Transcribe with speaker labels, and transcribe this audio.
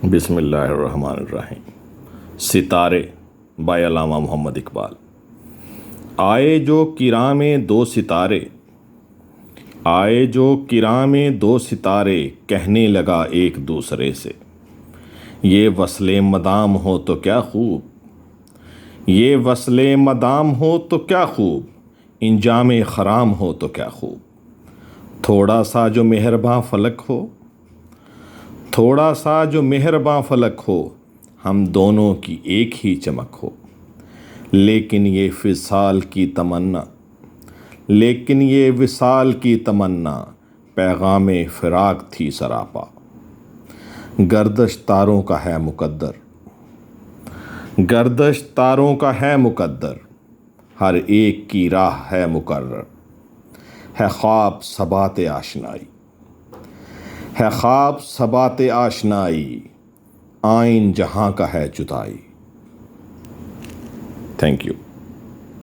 Speaker 1: بسم اللہ الرحمن الرحیم۔ ستارے بائے علامہ محمد اقبال۔ آئے جو کرام دو ستارے، آئے جو کرام دو ستارے، کہنے لگا ایک دوسرے سے، یہ وصل مدام ہو تو کیا خوب، یہ وصل مدام ہو تو کیا خوب، انجام خرام ہو تو کیا خوب، تھوڑا سا جو مہرباں فلک ہو، تھوڑا سا جو مہرباں فلک ہو، ہم دونوں کی ایک ہی چمک ہو، لیکن یہ وصال کی تمنا، لیکن یہ وصال کی تمنا، پیغام فراق تھی سراپا، گردش تاروں کا ہے مقدر، گردش تاروں کا ہے مقدر، ہر ایک کی راہ ہے مقرر، ہے خواب ثبات آشنائی، ہے خواب ثبات آشنائی، آئین جہاں کا ہے جدائی۔ Thank you.